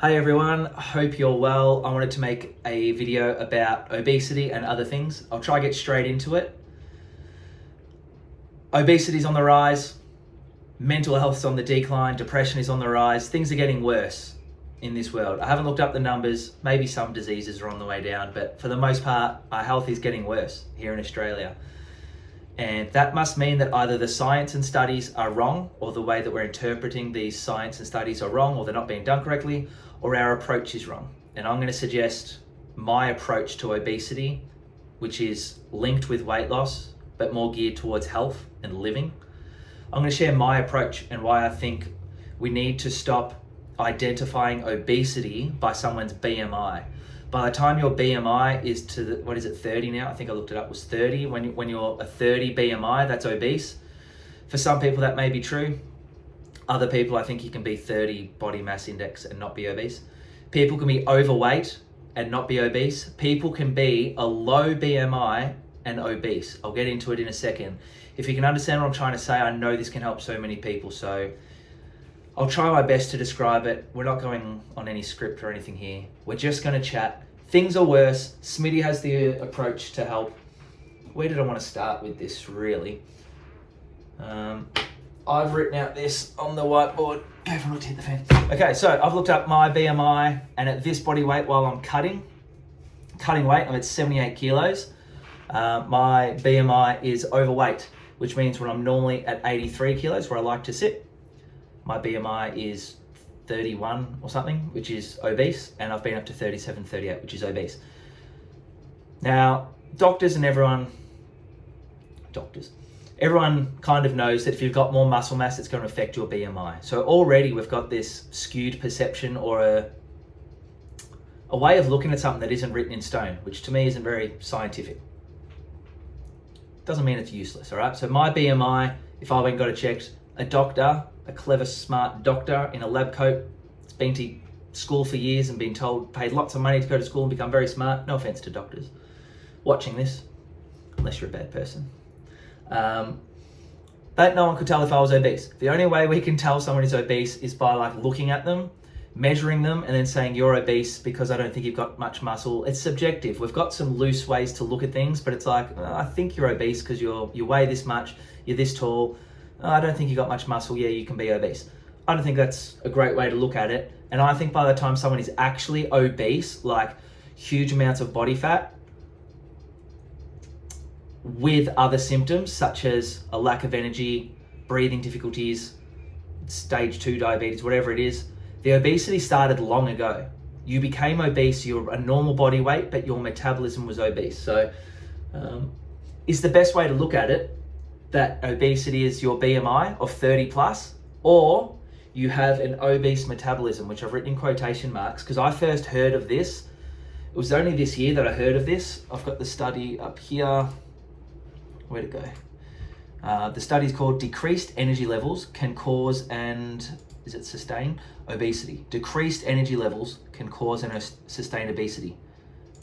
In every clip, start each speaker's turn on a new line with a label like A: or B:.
A: Hey everyone, hope you're well. I wanted to make a video about obesity and other things. I'll try to get straight into it. Obesity is on the rise, mental health is on the decline, depression is on the rise, things are getting worse in this world. I haven't looked up the numbers, maybe some diseases are on the way down, but for the most part, our health is getting worse here in Australia. And that must mean that either the science and studies are wrong, or the way that we're interpreting these science and studies are wrong, or they're not being done correctly, or our approach is wrong. And I'm going to suggest my approach to obesity, which is linked with weight loss, but more geared towards health and living. I'm going to share my approach and why I think we need to stop identifying obesity by someone's BMI. By the time your BMI is to, 30 now? I think I looked it up, was 30. When you're a 30 BMI, that's obese. For some people that may be true. Other people, I think you can be 30 body mass index and not be obese. People can be overweight and not be obese. People can be a low BMI and obese. I'll get into it in a second. If you can understand what I'm trying to say, I know this can help so many people. So I'll try my best to describe it. We're not going on any script or anything here. We're just going to chat. Things are worse. Smitty has the approach to help. Where did I want to start with this, really? I've written out this on the whiteboard. Careful not to hit the fan. Okay, so I've looked up my BMI, and at this body weight, while I'm cutting weight, I'm at 78 kilos. My BMI is overweight, which means when I'm normally at 83 kilos, where I like to sit, my BMI is 31 or something, which is obese, and I've been up to 37, 38, which is obese. Now, everyone kind of knows that if you've got more muscle mass, it's going to affect your BMI. So already we've got this skewed perception, or a way of looking at something that isn't written in stone, which to me isn't very scientific. Doesn't mean it's useless, all right? So my BMI, if I went and got it checked, a doctor, a clever, smart doctor in a lab coat, that's been to school for years and been told, paid lots of money to go to school and become very smart. No offense to doctors watching this, unless you're a bad person. But no one could tell if I was obese. The only way we can tell someone is obese is by looking at them, measuring them, and then saying you're obese because I don't think you've got much muscle. It's subjective. We've got some loose ways to look at things, but it's I think you're obese because you weigh this much, you're this tall. I don't think you got much muscle. Yeah, you can be obese. I don't think that's a great way to look at it. And I think by the time someone is actually obese, like huge amounts of body fat, with other symptoms such as a lack of energy, breathing difficulties, stage 2 diabetes, whatever it is, the obesity started long ago. You became obese, you're a normal body weight, but your metabolism was obese. So is the best way to look at it that obesity is your BMI of 30 plus, or you have an obese metabolism, which I've written in quotation marks because I first heard of this. It was only this year that I heard of this. I've got the study up here. Where'd it go? The study is called Decreased Energy Levels Can Cause and Sustain Obesity. Decreased energy levels can cause and sustain obesity.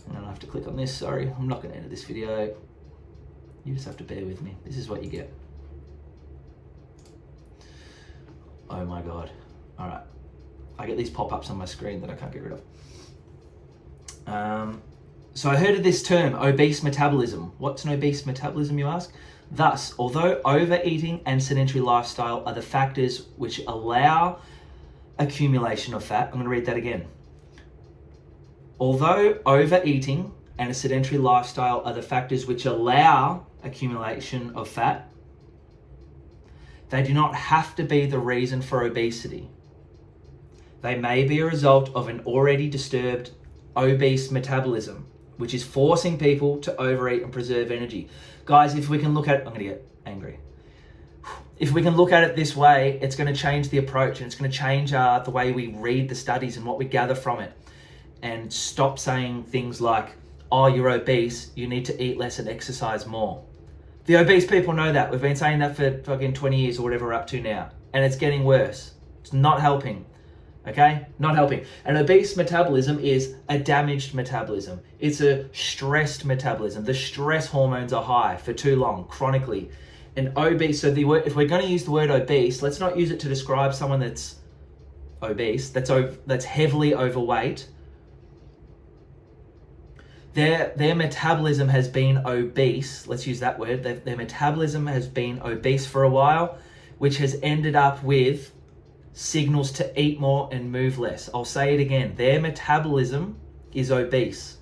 A: And I have to click on this, sorry. I'm not gonna edit this video. You just have to bear with me. This is what you get. Oh my God. All right. I get these pop-ups on my screen that I can't get rid of. So I heard of this term, obese metabolism. What's an obese metabolism, you ask? Thus, although overeating and sedentary lifestyle are the factors which allow accumulation of fat, I'm going to read that again. Although overeating and a sedentary lifestyle are the factors which allow accumulation of fat, they do not have to be the reason for obesity. They may be a result of an already disturbed obese metabolism, which is forcing people to overeat and preserve energy. Guys, if we can look at it, I'm gonna get angry. If we can look at it this way, it's gonna change the approach, and it's gonna change the way we read the studies and what we gather from it, and stop saying things like, oh, you're obese, you need to eat less and exercise more. The obese people know that. We've been saying that for fucking 20 years or whatever we're up to now, and it's getting worse. It's not helping. Okay, not helping. An obese metabolism is a damaged metabolism. It's a stressed metabolism. The stress hormones are high for too long, chronically. And obese, so if we're going to use the word obese, let's not use it to describe someone that's obese, that's heavily overweight, their metabolism has been obese, let's use that word, their metabolism has been obese for a while, which has ended up with signals to eat more and move less. I'll say it again, their metabolism is obese.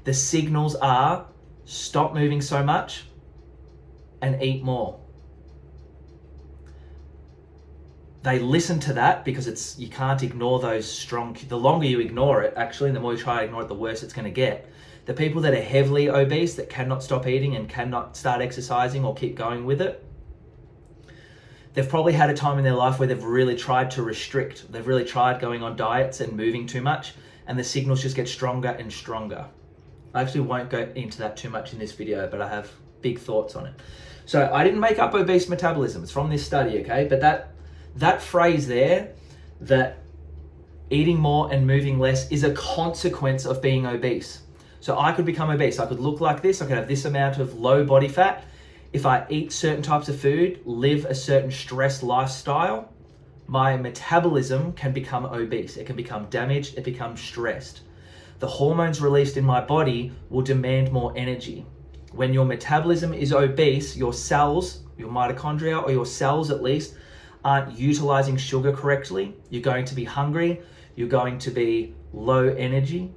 A: The signals are stop moving so much and eat more. They listen to that because you can't ignore those strong, the longer you ignore it, actually, and the more you try to ignore it, the worse it's going to get. The people that are heavily obese, that cannot stop eating and cannot start exercising or keep going with it, they've probably had a time in their life where they've really tried to restrict. They've really tried going on diets and moving too much, and the signals just get stronger and stronger. I actually won't go into that too much in this video, but I have big thoughts on it. So I didn't make up obese metabolism. It's from this study, okay? But that phrase there, that eating more and moving less is a consequence of being obese. So I could become obese. I could look like this. I could have this amount of low body fat. If I eat certain types of food, live a certain stress lifestyle, my metabolism can become obese. It can become damaged. It becomes stressed. The hormones released in my body will demand more energy. When your metabolism is obese, your cells, your mitochondria, or your cells at least, aren't utilizing sugar correctly. You're going to be hungry. You're going to be low energy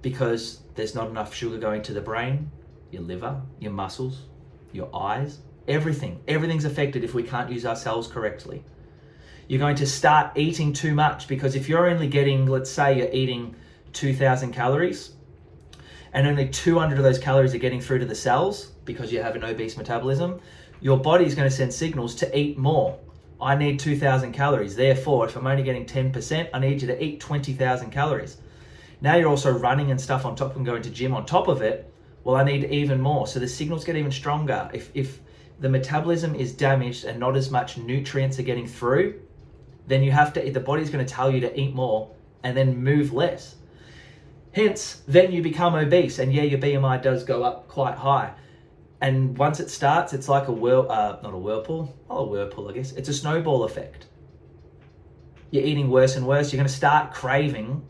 A: because there's not enough sugar going to the brain, your liver, your muscles, your eyes, everything. Everything's affected if we can't use our cells correctly. You're going to start eating too much because if you're only getting, let's say you're eating 2,000 calories and only 200 of those calories are getting through to the cells because you have an obese metabolism, your body's going to send signals to eat more. I need 2,000 calories. Therefore, if I'm only getting 10%, I need you to eat 20,000 calories. Now you're also running and stuff on top and going to gym on top of it. Well, I need even more. So the signals get even stronger. If the metabolism is damaged and not as much nutrients are getting through, then the body's going to tell you to eat more and then move less. Hence, then you become obese, and yeah, your BMI does go up quite high. And once it starts, it's like a whirlpool, I guess. It's a snowball effect. You're eating worse and worse. You're going to start craving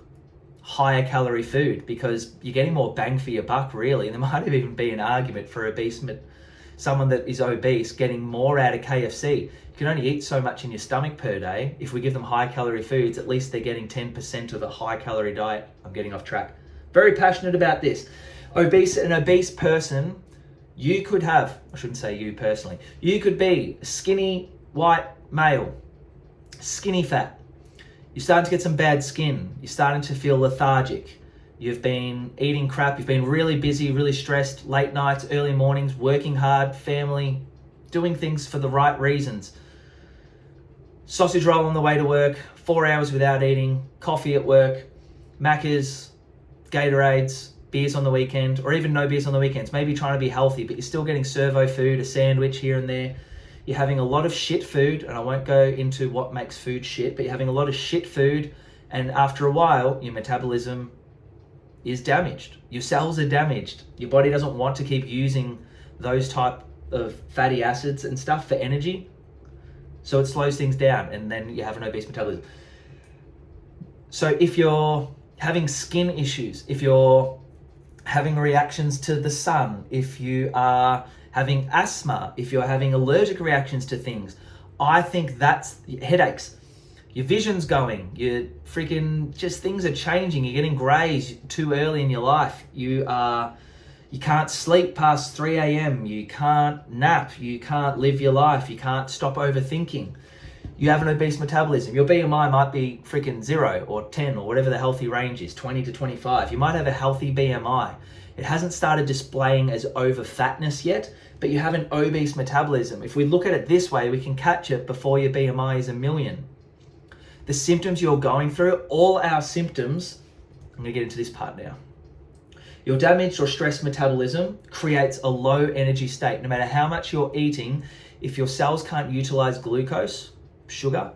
A: higher calorie food because you're getting more bang for your buck, really. And there might even be an argument for someone that is obese getting more out of KFC. You can only eat so much in your stomach per day. If we give them high calorie foods, at least they're getting 10% of a high calorie diet. I'm getting off track. Very passionate about this. An obese person, you could have, I shouldn't say you personally, you could be a skinny white male, skinny fat. You're starting to get some bad skin. You're starting to feel lethargic. You've been eating crap. You've been really busy, really stressed, late nights, early mornings, working hard, family, doing things for the right reasons. Sausage roll on the way to work, 4 hours without eating, coffee at work, Macca's, Gatorades, beers on the weekend, or even no beers on the weekends. Maybe trying to be healthy, but you're still getting servo food, a sandwich here and there. You're having a lot of shit food, and I won't go into what makes food shit, but you're having a lot of shit food, and after a while, your metabolism is damaged. Your cells are damaged. Your body doesn't want to keep using those type of fatty acids and stuff for energy, so it slows things down, and then you have an obese metabolism. So if you're having skin issues, if you're having reactions to the sun, if you are having asthma, if you're having allergic reactions to things, I think that's headaches. Your vision's going, things are changing. You're getting grays too early in your life. You can't sleep past 3 a.m. You can't nap. You can't live your life. You can't stop overthinking. You have an obese metabolism. Your BMI might be 0 or 10 or whatever the healthy range is, 20 to 25. You might have a healthy BMI. It hasn't started displaying as over fatness yet, but you have an obese metabolism. If we look at it this way, we can catch it before your BMI is 1 million. The symptoms you're going through, all our symptoms, I'm going to get into this part now. Your damaged or stressed metabolism creates a low energy state. No matter how much you're eating, if your cells can't utilize glucose, sugar,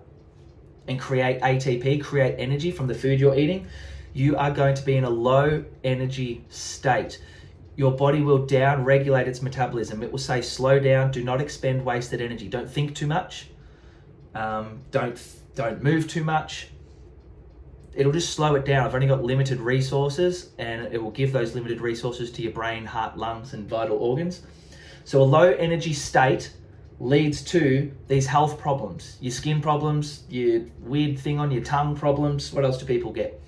A: and create ATP, create energy from the food you're eating, you are going to be in a low energy state. Your body will down-regulate its metabolism. It will say, slow down, do not expend wasted energy. Don't think too much. Don't move too much. it'll just slow it down. I've only got limited resources, and it will give those limited resources to your brain, heart, lungs, and vital organs. So a low energy state leads to these health problems, your skin problems, your weird thing on your tongue problems. What else do people get?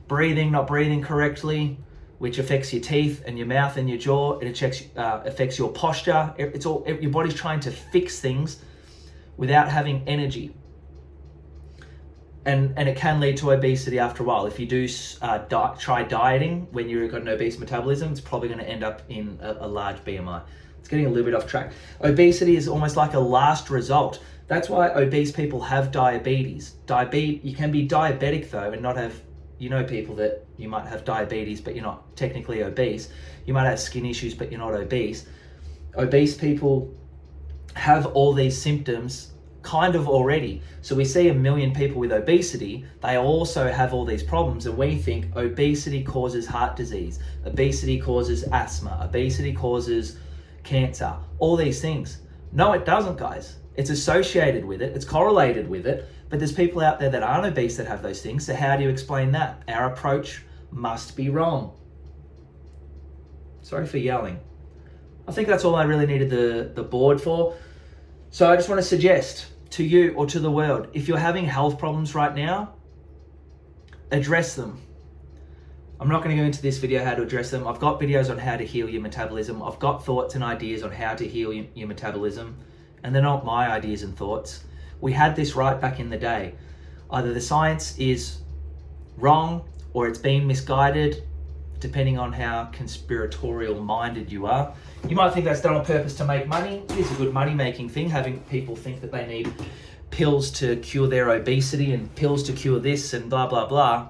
A: Breathing, not breathing correctly, which affects your teeth and your mouth and your jaw. It affects your posture. It's all, your body's trying to fix things without having energy. And it can lead to obesity after a while. If you do try dieting when you've got an obese metabolism, it's probably going to end up in a large BMI. It's getting a little bit off track. Obesity is almost like a last result. That's why obese people have diabetes. You can be diabetic though and not have, people that you might have diabetes but you're not technically obese. You might have skin issues but you're not obese. Obese people have all these symptoms kind of already. So we see 1 million people with obesity, they also have all these problems, and we think obesity causes heart disease, obesity causes asthma, obesity causes cancer, all these things. No, it doesn't, guys. It's associated with it, it's correlated with it, but there's people out there that aren't obese that have those things. So how do you explain that? Our approach must be wrong. Sorry for yelling. I think that's all I really needed the board for. So I just want to suggest to you or to the world, if you're having health problems right now, address them. I'm not going to go into this video how to address them. I've got videos on how to heal your metabolism. I've got thoughts and ideas on how to heal your metabolism, and they're not my ideas and thoughts. We had this right back in the day. Either the science is wrong or it's been misguided, depending on how conspiratorial minded you are. You might think that's done on purpose to make money. It is a good money making thing, having people think that they need pills to cure their obesity and pills to cure this and blah, blah, blah.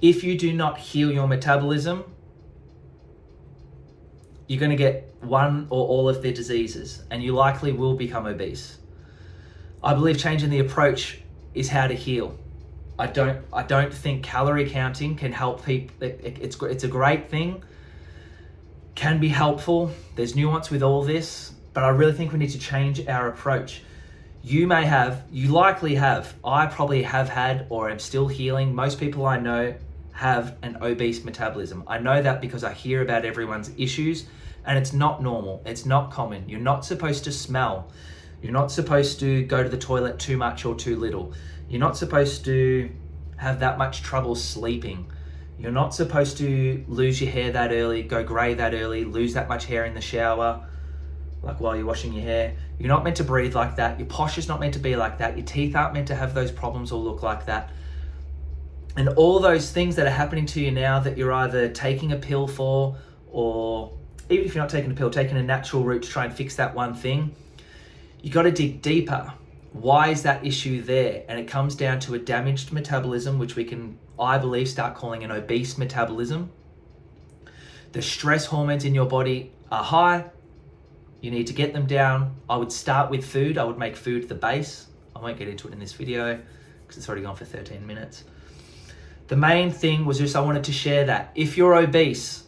A: If you do not heal your metabolism, you're going to get one or all of their diseases, and you likely will become obese. I believe changing the approach is how to heal. I don't think calorie counting can help people. It's a great thing, can be helpful. There's nuance with all this, but I really think we need to change our approach. You likely have, I probably have had or am still healing. Most people I know have an obese metabolism. I know that because I hear about everyone's issues, and it's not normal. It's not common. You're not supposed to smell. You're not supposed to go to the toilet too much or too little. You're not supposed to have that much trouble sleeping. You're not supposed to lose your hair that early, go grey that early, lose that much hair in the shower, like while you're washing your hair. You're not meant to breathe like that. Your posture's not meant to be like that. Your teeth aren't meant to have those problems or look like that. And all those things that are happening to you now that you're either taking a pill for, or even if you're not taking a pill, taking a natural route to try and fix that one thing, you got to dig deeper. Why is that issue there? And it comes down to a damaged metabolism, which we can, I believe, start calling an obese metabolism. The stress hormones in your body are high. You need to get them down. I would start with food. I would make food the base. I won't get into it in this video because it's already gone for 13 minutes. The main thing was just I wanted to share that. If you're obese,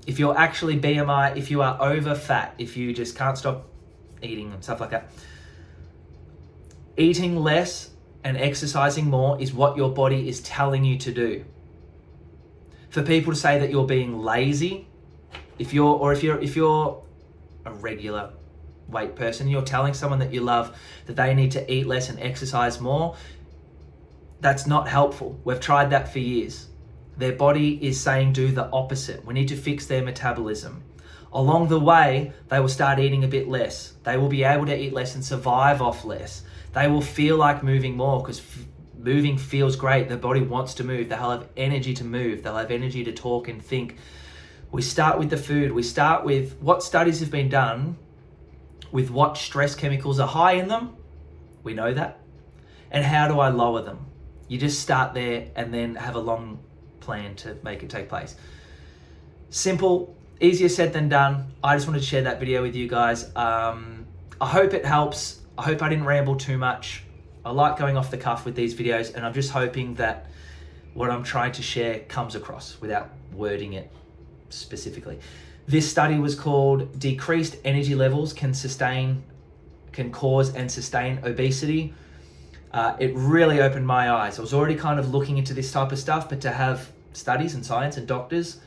A: if you're actually BMI, if you are over fat, if you just can't stop eating and stuff like that, eating less and exercising more is what your body is telling you to do. For people to say that you're being lazy, if you're a regular weight person, you're telling someone that you love that they need to eat less and exercise more, that's not helpful. We've tried that for years. Their body is saying do the opposite. We need to fix their metabolism. Along the way, they will start eating a bit less. They will be able to eat less and survive off less. They will feel like moving more because moving feels great. Their body wants to move. They'll have energy to move. They'll have energy to talk and think. We start with the food. We start with what studies have been done with what stress chemicals are high in them. We know that. And how do I lower them? You just start there and then have a long plan to make it take place. Simple, easier said than done. I just wanted to share that video with you guys. I hope it helps. I hope I didn't ramble too much. I like going off the cuff with these videos, and I'm just hoping that what I'm trying to share comes across without wording it specifically. This study was called Decreased Energy Levels Can Cause and Sustain Obesity. It really opened my eyes. I was already kind of looking into this type of stuff, but to have studies and science and doctors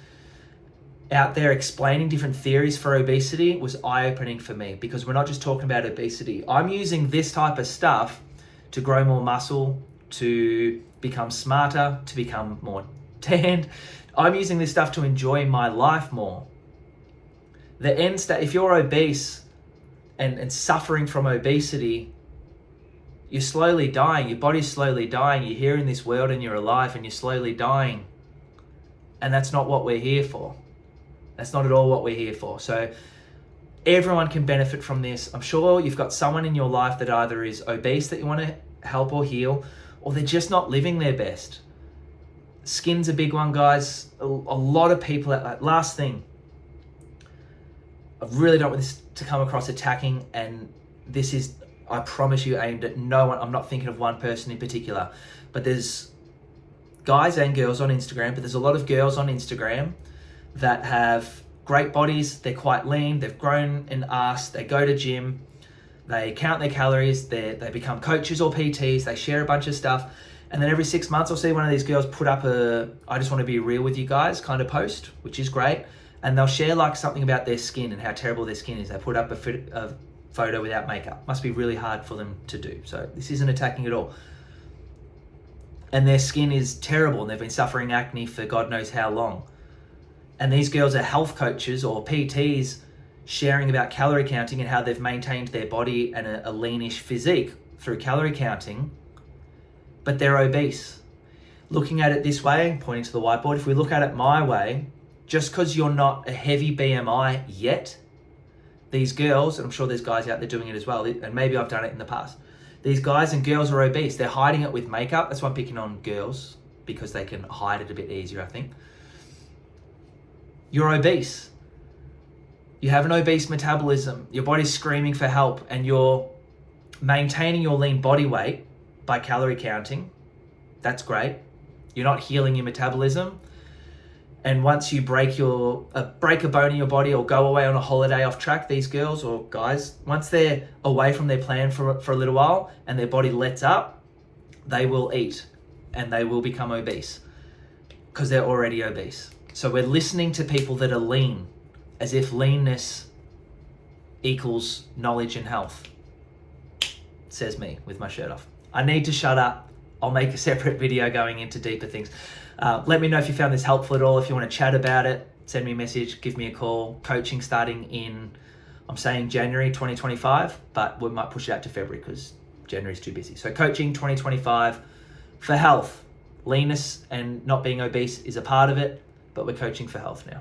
A: out there explaining different theories for obesity was eye-opening for me, because we're not just talking about obesity. I'm using this type of stuff to grow more muscle, to become smarter, to become more tanned. I'm using this stuff to enjoy my life more. The end state, if you're obese and suffering from obesity, you're slowly dying. Your body's slowly dying. You're here in this world and you're alive and you're slowly dying. And that's not what we're here for. That's not at all what we're here for. So everyone can benefit from this. I'm sure you've got someone in your life that either is obese that you want to help or heal, or they're just not living their best. Skin's a big one, guys. A lot of people, last thing, I really don't want this to come across attacking, and this is, I promise you, aimed at no one. I'm not thinking of one person in particular, but there's guys and girls on Instagram, but there's a lot of girls on Instagram that have great bodies. They're quite lean. They've grown an ass. They go to gym. They count their calories. They become coaches or PTs. They share a bunch of stuff. And then every 6 months, I'll see one of these girls put up I just want to be real with you guys kind of post, which is great. And they'll share like something about their skin and how terrible their skin is. They put up a photo without makeup. Must be really hard for them to do. So this isn't attacking at all. And their skin is terrible and they've been suffering acne for God knows how long. And these girls are health coaches or PTs sharing about calorie counting and how they've maintained their body and a leanish physique through calorie counting, but they're obese. Looking at it this way, pointing to the whiteboard, if we look at it my way, just because you're not a heavy BMI yet, these girls, and I'm sure there's guys out there doing it as well, and maybe I've done it in the past, these guys and girls are obese. They're hiding it with makeup. That's why I'm picking on girls, because they can hide it a bit easier, I think. You're obese. You have an obese metabolism. Your body's screaming for help, and you're maintaining your lean body weight by calorie counting. That's great. You're not healing your metabolism. And once you break a bone in your body or go away on a holiday off track, these girls or guys, once they're away from their plan for a little while and their body lets up, they will eat and they will become obese because they're already obese. So we're listening to people that are lean as if leanness equals knowledge and health. Says me with my shirt off. I need to shut up. I'll make a separate video going into deeper things. Let me know if you found this helpful at all. If you want to chat about it, send me a message, give me a call. Coaching starting in, I'm saying January 2025, but we might push it out to February because January's too busy. So coaching 2025 for health. Leanness and not being obese is a part of it, but we're coaching for health now.